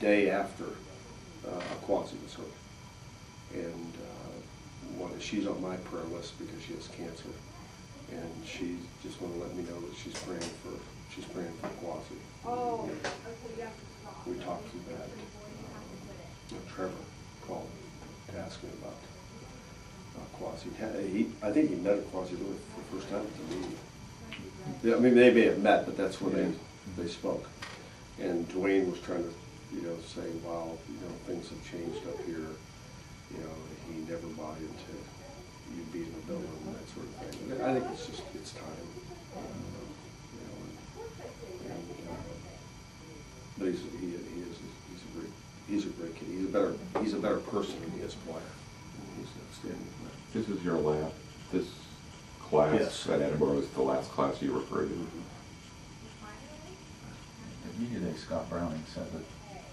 day after Quasi was hurt. And she's on my prayer list because she has cancer. And she just want to let me know that she's praying for Quasi. Oh, we talked through that. Trevor called to ask me about Quasi. I think he met Quasi for the first time at the meeting. I mean, they may have met, but that's when they spoke. And Dwayne was trying to, say, wow, things have changed up here. He never bought into you being a builder and that sort of thing. But I think it's time. But he's a great kid. He's a better person than he is player. He's an outstanding player. This is this class at Edinburgh is the last class you recruited. At media day, Scott Browning said that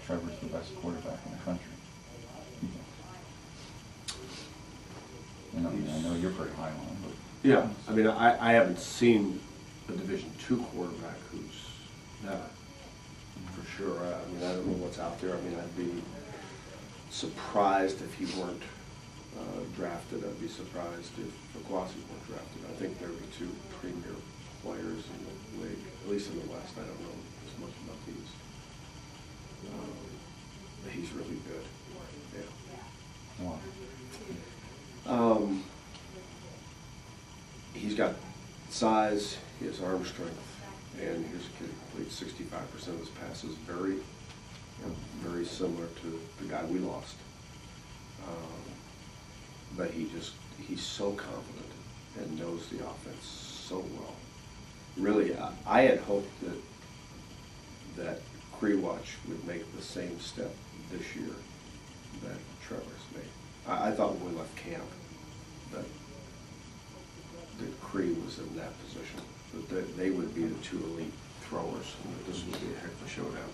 Trevor's the best quarterback in the country. I know you're pretty high on him, but yeah, I mean, I haven't seen a Division II quarterback who's better, for sure. I mean, I don't know what's out there. I mean, I'd be surprised if he weren't drafted. I'd be surprised if Quasi weren't drafted. I think they're the two premier players in the league, at least in the West. I don't know as much about these. But he's really good. Yeah. wow. He's got size, he has arm strength, and here's a kid who completes 65% of his passes, very similar to the guy we lost. But he's so confident and knows the offense so well. Really, I had hoped that Cree-Watch would make the same step this year that Trevor's made. I thought when we left camp that Cree was in that position, that they would be the two elite throwers, and that this would be a heck of a showdown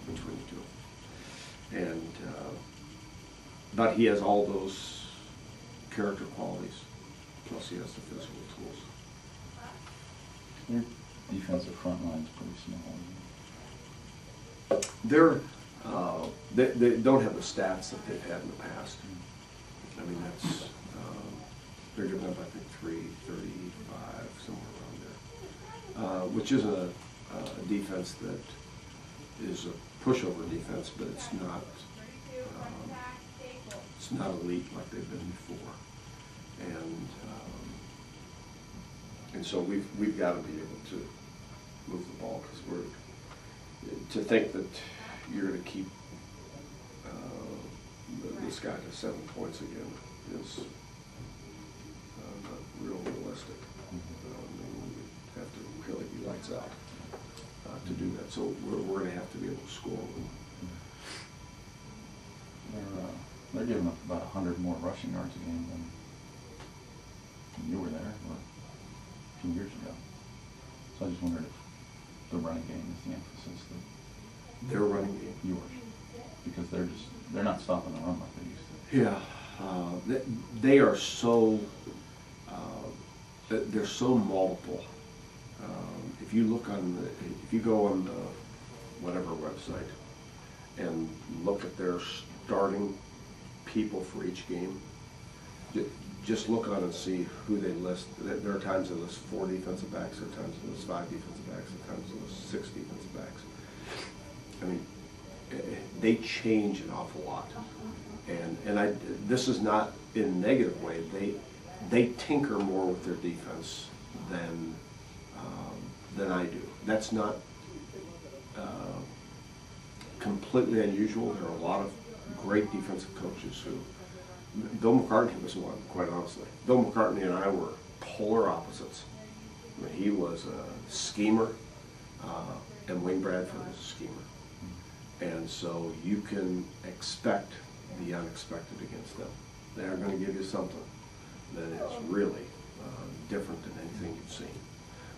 between the two. And but he has all those character qualities, plus he has the physical tools. Your defensive front line's pretty small. They don't have the stats that they've had in the past. I mean, that's they're giving up, I think, 335, somewhere around there, which is a defense that is a pushover defense, but it's not elite like they've been before, and so we've got to be able to move the ball, because to think that you're going to keep this guy to 7 points again is not real realistic. We have to really be lights out to do that. So we're going to have to be able to score. They're giving up about 100 more rushing yards a game than you were there a few years ago. So I just wondered if the running game is the emphasis that their running game, yours, because they're not stopping the run like they used to. Yeah, they are so they're so multiple. If you go on the whatever website and look at their starting people for each game, just look on and see who they list. There are times they list 4 defensive backs, there are times they list 5 defensive backs, there are times they list 6 defensive backs. I mean, they change an awful lot, and this is not in a negative way. They tinker more with their defense than I do. That's not completely unusual. There are a lot of great defensive coaches who. Bill McCartney was one, quite honestly. Bill McCartney and I were polar opposites. I mean, he was a schemer, and Wayne Bradford is a schemer. And so you can expect the unexpected against them. They are going to give you something that is really different than anything you've seen.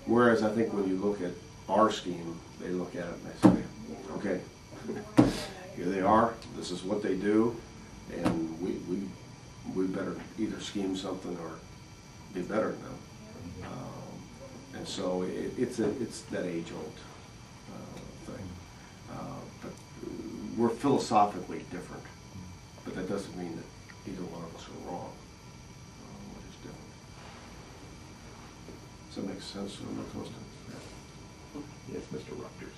Whereas I think when you look at our scheme, they look at it and they say, okay, here they are, this is what they do, and we better either scheme something or be better than them. And so it's that age-old thing. But we're philosophically different, but that doesn't mean that either one of us are wrong. We're just different. Does that make sense? Yes, Mr. Rutgers.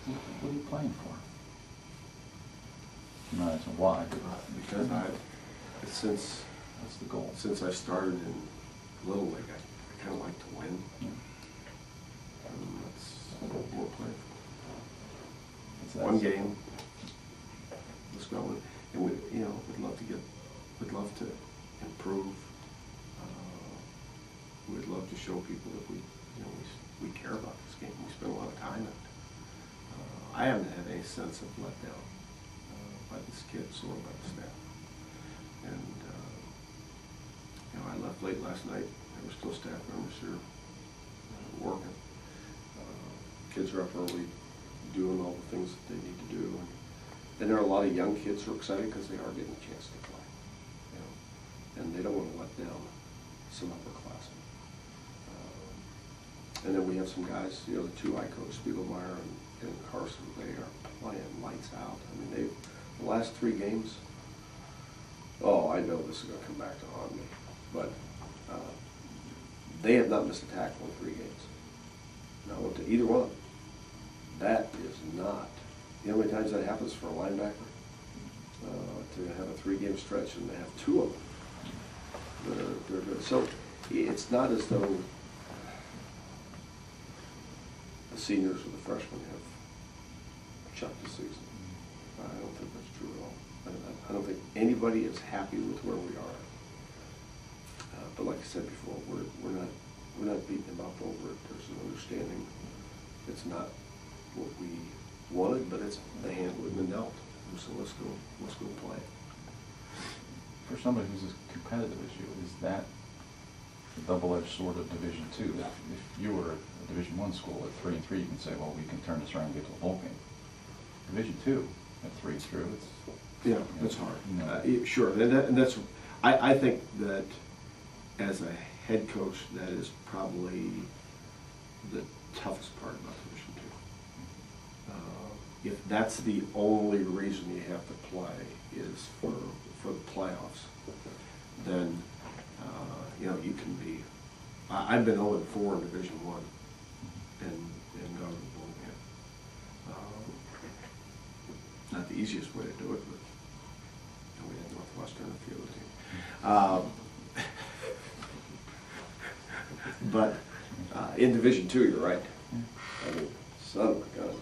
What are you playing for? No, it's a why. Because That's the goal. since I started in Little League, I kind of like to win. Yeah. That's what we're playing for. That's- One game. Let's go. And we, we'd love to improve. We'd love to show people that we care about this game. We spend a lot of time in it. I haven't had any sense of letdown by these kids or by the staff. And I left late last night. There were still staff members here working. Kids are up early, doing all the things that they need to do. And there are a lot of young kids who are excited because they are getting a chance to play. And they don't want to let down some upperclassmen. And then we have some guys, the two I coach, Spiegelmeyer and Carson, they are playing lights out. I mean, the last 3 games, I know this is going to come back to haunt me, but they have not missed a tackle in 3 games. Now, to either one of them, that is not, you know how many times that happens for a linebacker? To have a 3-game stretch and to have 2 of them. They're good. So it's not as though the seniors or the freshmen have chucked the season. I don't think that's true at all. I don't think anybody is happy with where we are. But like I said before, we're not beating them up over it. There's an understanding. It's not what we wanted, but it's the hand we've been dealt. So let's go play. For somebody who's a competitive issue, is that a double-edged sword of Division II? If you were a Division I school at 3-3, you can say, well, we can turn this around and get to a bowl game. Division II at 3-3, it's hard. Sure, and that's. I think that as a head coach, that is probably the toughest part about Division II. If that's the only reason you have to play is for the playoffs, then you can be. I've been 0-4 in Division I, and gone to the bowl game. Not the easiest way to do it, but we had Northwestern a few of the teams. But in Division II, you're right. I mean, son of a gun.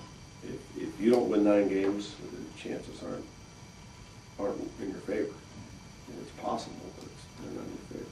If you don't win 9 games, the chances aren't in your favor. And it's possible, but they're not in your favor.